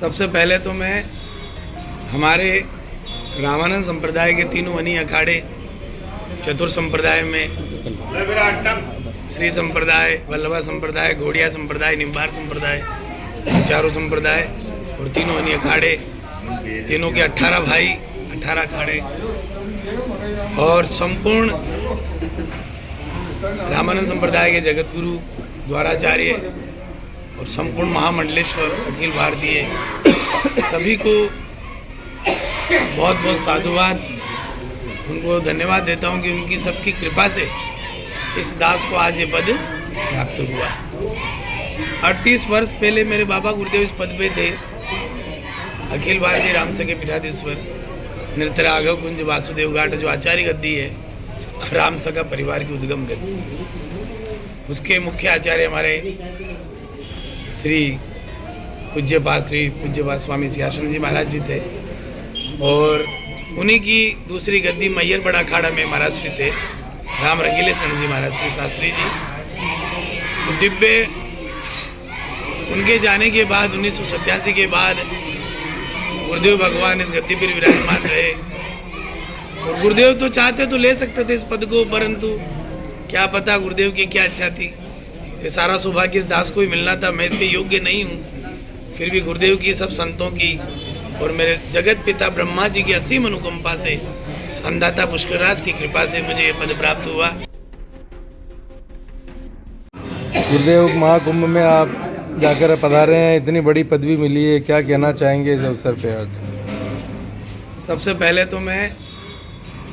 सबसे पहले तो मैं हमारे रामानंद संप्रदाय के तीनों वनी अखाड़े चतुर संप्रदाय में श्री संप्रदाय, वल्लभा संप्रदाय, घोड़िया संप्रदाय, निम्बार संप्रदाय, चारों संप्रदाय और तीनों वनी अखाड़े, तीनों के 18 भाई, 18 अखाड़े और संपूर्ण रामानंद संप्रदाय के जगत गुरु द्वाराचार्य और संपूर्ण महामंडलेश्वर अखिल भारतीय सभी को बहुत बहुत साधुवाद, उनको धन्यवाद देता हूं कि उनकी सबकी कृपा से इस दास को आज ये पद प्राप्त हुआ। 38 वर्ष पहले मेरे बाबा गुरुदेव इस पद पे थे। अखिल भारतीय रामसखे पीठाधीश्वर नृत्य राघव कुंज वासुदेव घाट जो आचार्य गद्दी है, रामसखा परिवार की उद्गम गद्दी, उसके मुख्य आचार्य हमारे श्री पूज्यपाद स्वामी सियासन जी महाराज जी थे और उन्हीं की दूसरी गद्दी मैयर बड़ा अखाड़ा में महाराज श्री थे राम रंगीले शरण जी महाराज श्री शास्त्री जी। तो दिव्य उनके जाने के बाद 1987 के बाद गुरुदेव भगवान इस गद्दी पर विराजमान रहे और गुरुदेव तो चाहते तो ले सकते थे इस पद को, परंतु क्या पता गुरुदेव की क्या इच्छा थी। ये सारा सौभाग्य इस दास को ही मिलना था। मैं इसके योग्य नहीं हूँ, फिर भी गुरुदेव की, सब संतों की और मेरे जगत पिता ब्रह्मा जी की असीम अनुकंपा से, अन्नदाता पुष्करराज की कृपा से मुझे ये पद प्राप्त हुआ। गुरुदेव महाकुंभ में आप जाकर पधारे हैं, इतनी बड़ी पदवी मिली है, क्या कहना चाहेंगे इस अवसर पे आज? सबसे पहले तो मैं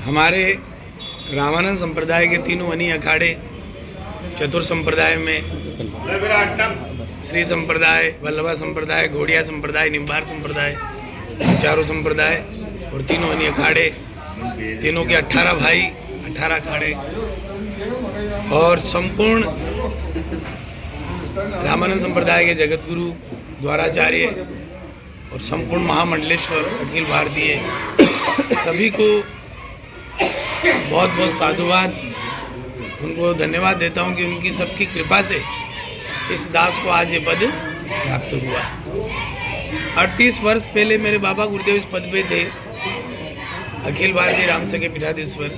हमारे रामानंद संप्रदाय के तीनों वनी अखाड़े चतुर संप्रदाय में श्री संप्रदाय, वल्लभा संप्रदाय, घोड़िया संप्रदाय, निम्बार संप्रदाय, चारों संप्रदाय और तीनों वनी अखाड़े, तीनों के 18 भाई, 18 अखाड़े और संपूर्ण रामानंद संप्रदाय के जगत गुरु द्वाराचार्य और संपूर्ण महामंडलेश्वर अखिल भारतीय सभी को बहुत बहुत साधुवाद, उनको धन्यवाद देता हूं कि उनकी सबकी कृपा से इस दास को आज ये पद प्राप्त हुआ। 38 वर्ष पहले मेरे बाबा गुरुदेव इस पद पे थे। अखिल भारतीय रामसखे पीठाधीश्वर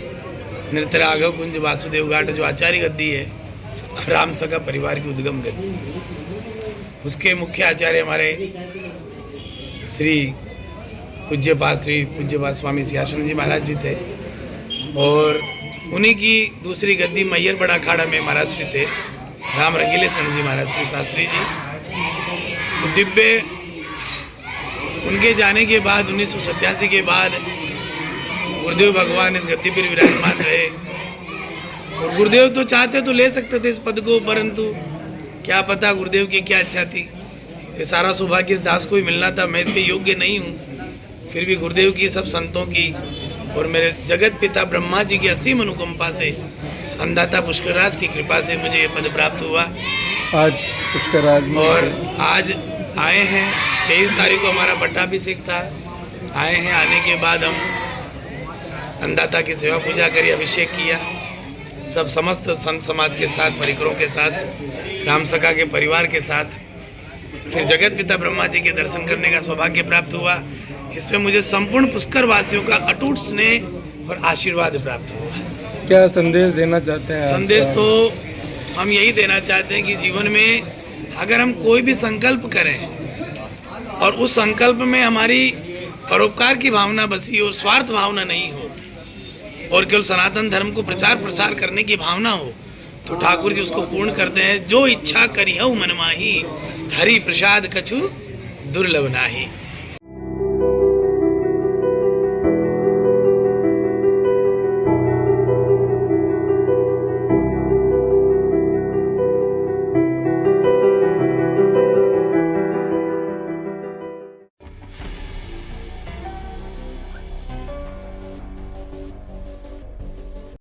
नृत्य राघव कुंज वासुदेव घाट जो आचार्य गद्दी है, रामसखा परिवार की उद्गम गद्दी, उसके मुख्य आचार्य हमारे श्री पूज्यपाद स्वामी सियासन जी महाराज जी थे और उन्हीं की दूसरी गद्दी मैयर बड़ा अखाड़ा में महाराज श्री थे राम रंगीले शरण जी महाराज श्री शास्त्री जी। तो दिव्य उनके जाने के बाद 1987 के बाद गुरुदेव भगवान इस गद्दी पर विराजमान रहे और गुरुदेव तो चाहते तो ले सकते थे इस पद को, परंतु क्या पता गुरुदेव की क्या इच्छा थी। ये सारा सौभाग्य इस दास को ही मिलना था। मैं इसके योग्य नहीं हूँ, फिर भी गुरुदेव की, सब संतों की और मेरे जगत पिता ब्रह्मा जी की असीम अनुकंपा से, अन्नदाता पुष्करराज की कृपा से मुझे ये पद प्राप्त हुआ। आज पुष्करराज और आज आए हैं, 23 तारीख को हमारा पट्टाभिषेक था। आए हैं, आने के बाद हम अन्नदाता की सेवा पूजा करी, अभिषेक किया, सब समस्त संत समाज के साथ, परिकरों के साथ, रामसखा के परिवार के साथ, फिर जगत पिता ब्रह्मा जी के दर्शन करने का सौभाग्य प्राप्त हुआ। इसमें मुझे संपूर्ण पुष्कर वासियों का अटूट स्नेह और आशीर्वाद प्राप्त हुआ। क्या संदेश देना चाहते हैं? संदेश तो हम यही देना चाहते हैं कि जीवन में अगर हम कोई भी संकल्प करें और उस संकल्प में हमारी परोपकार की भावना बसी हो, स्वार्थ भावना नहीं हो और केवल सनातन धर्म को प्रचार प्रसार करने की भावना हो, तो ठाकुर जी उसको पूर्ण करते हैं। जो इच्छा करिहु मन माही, हरि प्रसाद कछु दुर्लभ नाही।